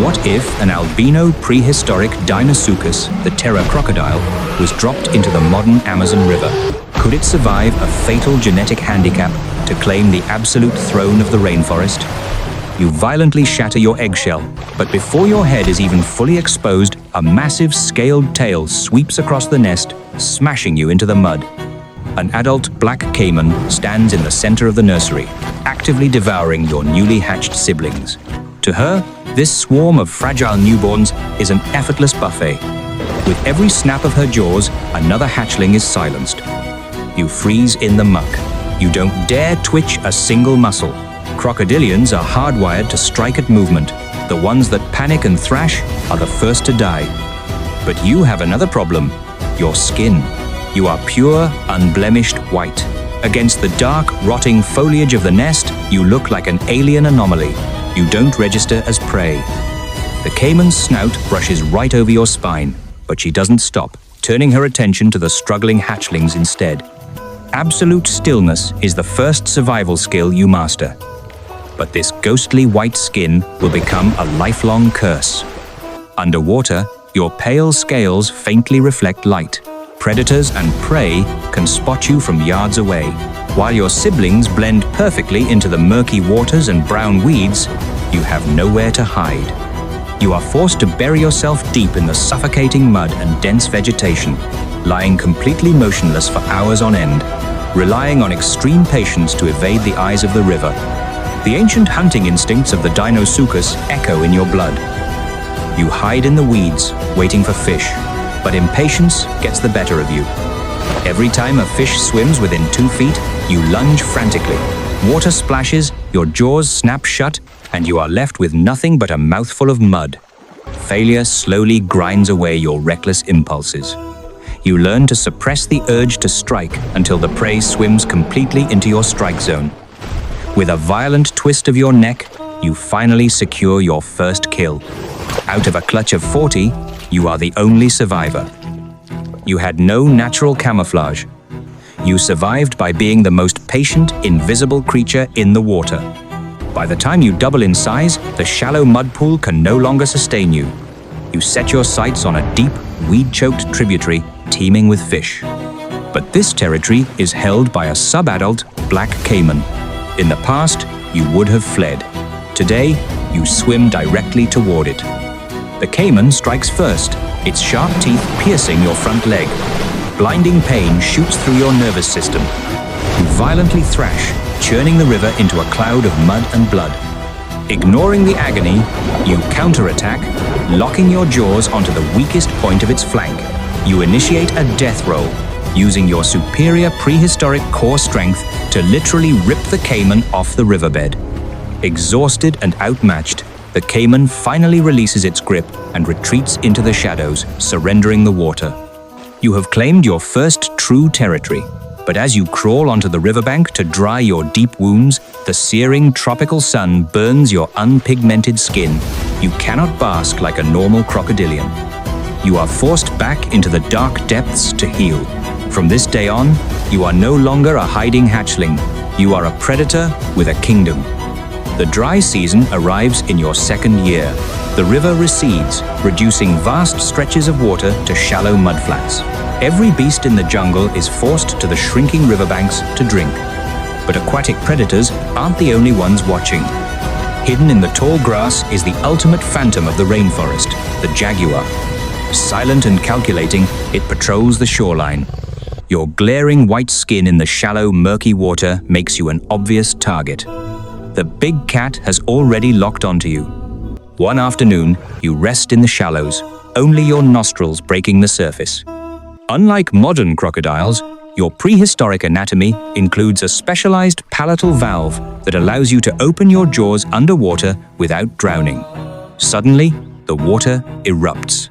What if an albino prehistoric Deinosuchus, the terror crocodile, was dropped into the modern Amazon River? Could it survive a fatal genetic handicap to claim the absolute throne of the rainforest? You violently shatter your eggshell, but before your head is even fully exposed, a massive scaled tail sweeps across the nest, smashing you into the mud. An adult black caiman stands in the center of the nursery, actively devouring your newly hatched siblings. To her, this swarm of fragile newborns is an effortless buffet. With every snap of her jaws, another hatchling is silenced. You freeze in the muck. You don't dare twitch a single muscle. Crocodilians are hardwired to strike at movement. The ones that panic and thrash are the first to die. But you have another problem: your skin. You are pure, unblemished white. Against the dark, rotting foliage of the nest, you look like an alien anomaly. You don't register as prey. The caiman's snout brushes right over your spine, but she doesn't stop, turning her attention to the struggling hatchlings instead. Absolute stillness is the first survival skill you master. But this ghostly white skin will become a lifelong curse. Underwater, your pale scales faintly reflect light. Predators and prey can spot you from yards away. While your siblings blend perfectly into the murky waters and brown weeds, you have nowhere to hide. You are forced to bury yourself deep in the suffocating mud and dense vegetation, lying completely motionless for hours on end, relying on extreme patience to evade the eyes of the river. The ancient hunting instincts of the Deinosuchus echo in your blood. You hide in the weeds, waiting for fish, but impatience gets the better of you. Every time a fish swims within 2 feet, you lunge frantically. Water splashes, your jaws snap shut, and you are left with nothing but a mouthful of mud. Failure slowly grinds away your reckless impulses. You learn to suppress the urge to strike until the prey swims completely into your strike zone. With a violent twist of your neck, you finally secure your first kill. Out of a clutch of 40, you are the only survivor. You had no natural camouflage. You survived by being the most patient, invisible creature in the water. By the time you double in size, the shallow mud pool can no longer sustain you. You set your sights on a deep, weed-choked tributary teeming with fish. But this territory is held by a sub-adult black caiman. In the past, you would have fled. Today, you swim directly toward it. The caiman strikes first, its sharp teeth piercing your front leg. Blinding pain shoots through your nervous system. You violently thrash, churning the river into a cloud of mud and blood. Ignoring the agony, you counterattack, locking your jaws onto the weakest point of its flank. You initiate a death roll, using your superior prehistoric core strength to literally rip the caiman off the riverbed. Exhausted and outmatched, the caiman finally releases its grip and retreats into the shadows, surrendering the water. You have claimed your first true territory, but as you crawl onto the riverbank to dry your deep wounds, the searing tropical sun burns your unpigmented skin. You cannot bask like a normal crocodilian. You are forced back into the dark depths to heal. From this day on, you are no longer a hiding hatchling. You are a predator with a kingdom. The dry season arrives in your second year. The river recedes, reducing vast stretches of water to shallow mudflats. Every beast in the jungle is forced to the shrinking riverbanks to drink. But aquatic predators aren't the only ones watching. Hidden in the tall grass is the ultimate phantom of the rainforest, the jaguar. Silent and calculating, it patrols the shoreline. Your glaring white skin in the shallow, murky water makes you an obvious target. The big cat has already locked onto you. One afternoon, you rest in the shallows, only your nostrils breaking the surface. Unlike modern crocodiles, your prehistoric anatomy includes a specialized palatal valve that allows you to open your jaws underwater without drowning. Suddenly, the water erupts.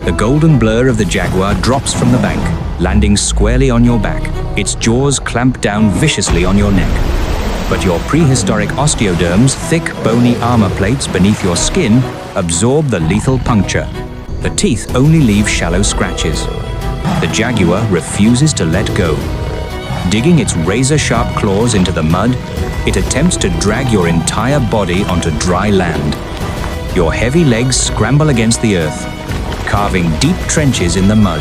The golden blur of the jaguar drops from the bank, landing squarely on your back. Its jaws clamp down viciously on your neck. But your prehistoric osteoderm's thick, bony armor plates beneath your skin absorb the lethal puncture. The teeth only leave shallow scratches. The jaguar refuses to let go. Digging its razor-sharp claws into the mud, it attempts to drag your entire body onto dry land. Your heavy legs scramble against the earth, carving deep trenches in the mud.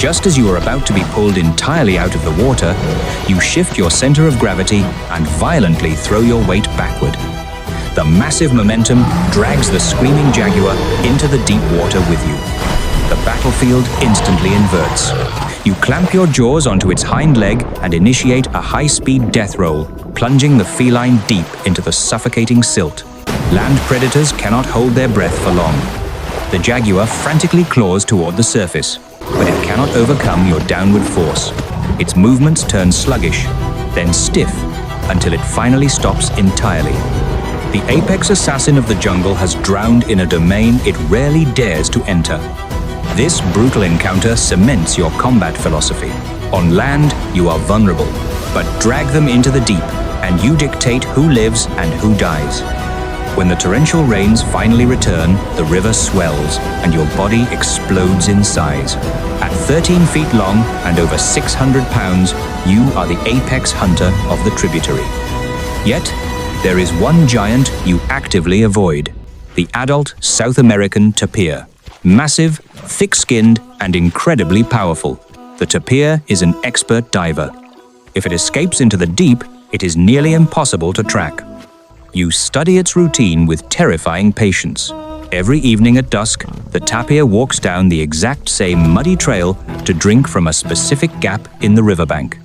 Just as you are about to be pulled entirely out of the water, you shift your center of gravity and violently throw your weight backward. The massive momentum drags the screaming jaguar into the deep water with you. The battlefield instantly inverts. You clamp your jaws onto its hind leg and initiate a high-speed death roll, plunging the feline deep into the suffocating silt. Land predators cannot hold their breath for long. The jaguar frantically claws toward the surface, but it cannot overcome your downward force. Its movements turn sluggish, then stiff, until it finally stops entirely. The apex assassin of the jungle has drowned in a domain it rarely dares to enter. This brutal encounter cements your combat philosophy. On land, you are vulnerable, but drag them into the deep, and you dictate who lives and who dies. When the torrential rains finally return, the river swells, and your body explodes in size. At 13 feet long and over 600 pounds, you are the apex hunter of the tributary. Yet, there is one giant you actively avoid: the adult South American tapir. Massive, thick-skinned, and incredibly powerful, the tapir is an expert diver. If it escapes into the deep, it is nearly impossible to track. You study its routine with terrifying patience. Every evening at dusk, the tapir walks down the exact same muddy trail to drink from a specific gap in the riverbank.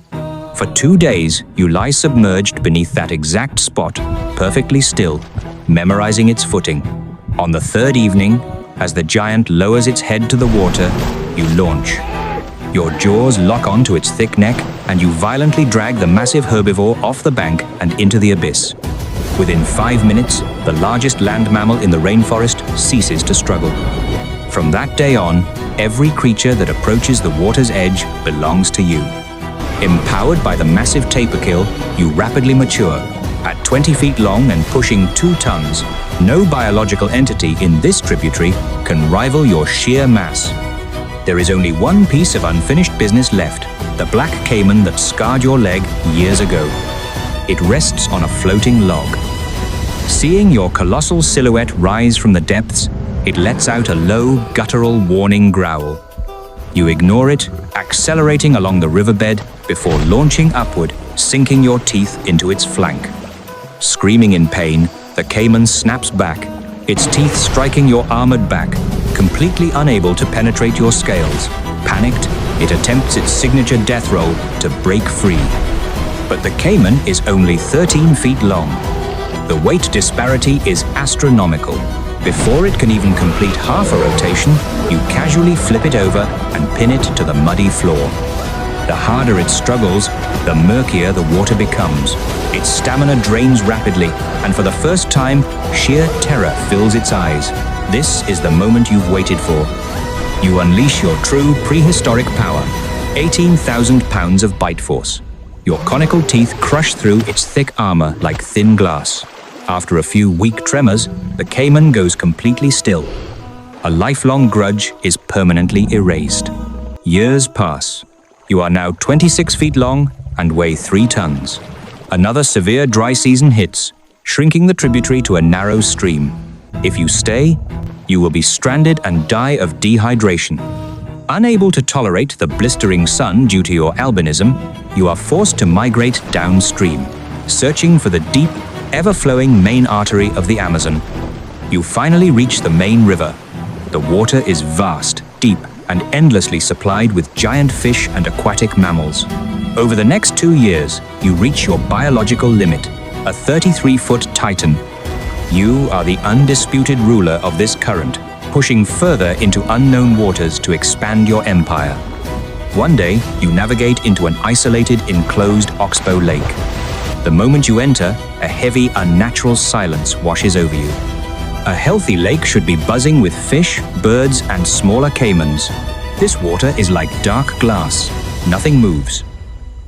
For 2 days, you lie submerged beneath that exact spot, perfectly still, memorizing its footing. On the third evening, as the giant lowers its head to the water, you launch. Your jaws lock onto its thick neck, and you violently drag the massive herbivore off the bank and into the abyss. Within 5 minutes, the largest land mammal in the rainforest ceases to struggle. From that day on, every creature that approaches the water's edge belongs to you. Empowered by the massive tapir kill, you rapidly mature. At 20 feet long and pushing 2 tons, no biological entity in this tributary can rival your sheer mass. There is only one piece of unfinished business left: the black caiman that scarred your leg years ago. It rests on a floating log. Seeing your colossal silhouette rise from the depths, it lets out a low, guttural warning growl. You ignore it, accelerating along the riverbed before launching upward, sinking your teeth into its flank. Screaming in pain, the caiman snaps back, its teeth striking your armored back, completely unable to penetrate your scales. Panicked, it attempts its signature death roll to break free. But the caiman is only 13 feet long. The weight disparity is astronomical. Before it can even complete half a rotation, you casually flip it over and pin it to the muddy floor. The harder it struggles, the murkier the water becomes. Its stamina drains rapidly, and for the first time, sheer terror fills its eyes. This is the moment you've waited for. You unleash your true prehistoric power, 18,000 pounds of bite force. Your conical teeth crush through its thick armor like thin glass. After a few weak tremors, the caiman goes completely still. A lifelong grudge is permanently erased. Years pass. You are now 26 feet long and weigh 3 tons. Another severe dry season hits, shrinking the tributary to a narrow stream. If you stay, you will be stranded and die of dehydration. Unable to tolerate the blistering sun due to your albinism, you are forced to migrate downstream, searching for the deep, ever-flowing main artery of the Amazon. You finally reach the main river. The water is vast, deep, and endlessly supplied with giant fish and aquatic mammals. Over the next 2 years, you reach your biological limit, a 33-foot Titan. You are the undisputed ruler of this current, pushing further into unknown waters to expand your empire. One day, you navigate into an isolated, enclosed oxbow lake. The moment you enter, a heavy, unnatural silence washes over you. A healthy lake should be buzzing with fish, birds, and smaller caimans. This water is like dark glass. Nothing moves.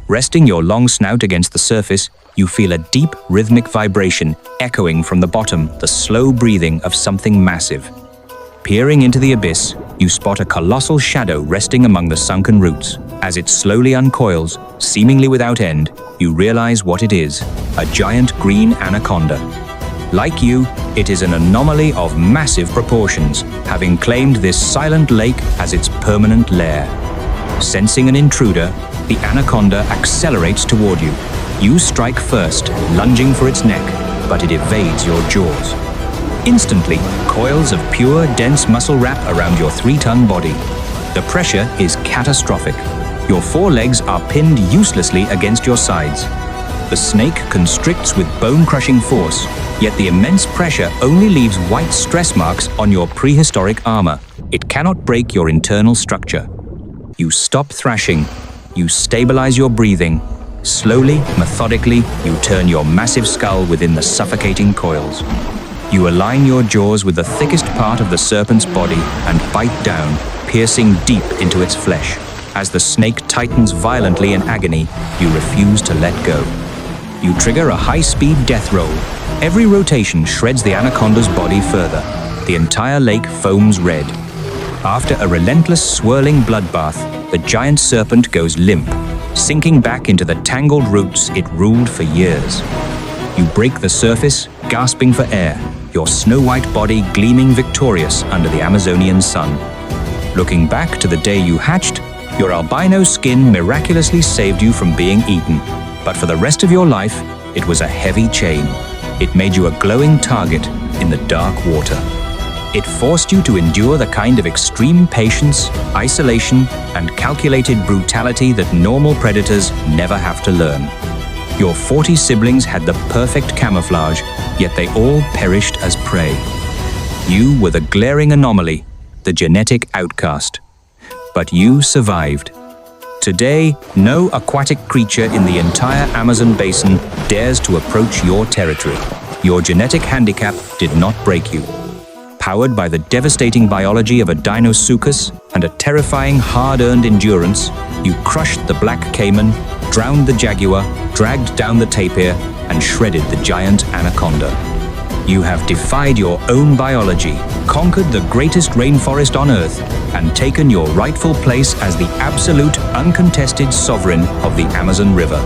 Resting your long snout against the surface, you feel a deep, rhythmic vibration echoing from the bottom, the slow breathing of something massive. Peering into the abyss, you spot a colossal shadow resting among the sunken roots. As it slowly uncoils, seemingly without end, you realize what it is: a giant green anaconda. Like you, it is an anomaly of massive proportions, having claimed this silent lake as its permanent lair. Sensing an intruder, the anaconda accelerates toward you. You strike first, lunging for its neck, but it evades your jaws. Instantly, coils of pure, dense muscle wrap around your 3-ton body. The pressure is catastrophic. Your forelegs are pinned uselessly against your sides. The snake constricts with bone-crushing force, yet the immense pressure only leaves white stress marks on your prehistoric armor. It cannot break your internal structure. You stop thrashing. You stabilize your breathing. Slowly, methodically, you turn your massive skull within the suffocating coils. You align your jaws with the thickest part of the serpent's body and bite down, piercing deep into its flesh. As the snake tightens violently in agony, you refuse to let go. You trigger a high-speed death roll. Every rotation shreds the anaconda's body further. The entire lake foams red. After a relentless, swirling bloodbath, the giant serpent goes limp, sinking back into the tangled roots it ruled for years. You break the surface, gasping for air, your snow-white body gleaming victorious under the Amazonian sun. Looking back to the day you hatched, your albino skin miraculously saved you from being eaten. But for the rest of your life, it was a heavy chain. It made you a glowing target in the dark water. It forced you to endure the kind of extreme patience, isolation, and calculated brutality that normal predators never have to learn. Your 40 siblings had the perfect camouflage, yet they all perished as prey. You were the glaring anomaly, the genetic outcast. But you survived. Today, no aquatic creature in the entire Amazon basin dares to approach your territory. Your genetic handicap did not break you. Powered by the devastating biology of a Deinosuchus and a terrifying hard-earned endurance, you crushed the black caiman, drowned the jaguar, dragged down the tapir, and shredded the giant anaconda. You have defied your own biology, conquered the greatest rainforest on Earth, and taken your rightful place as the absolute, uncontested sovereign of the Amazon River.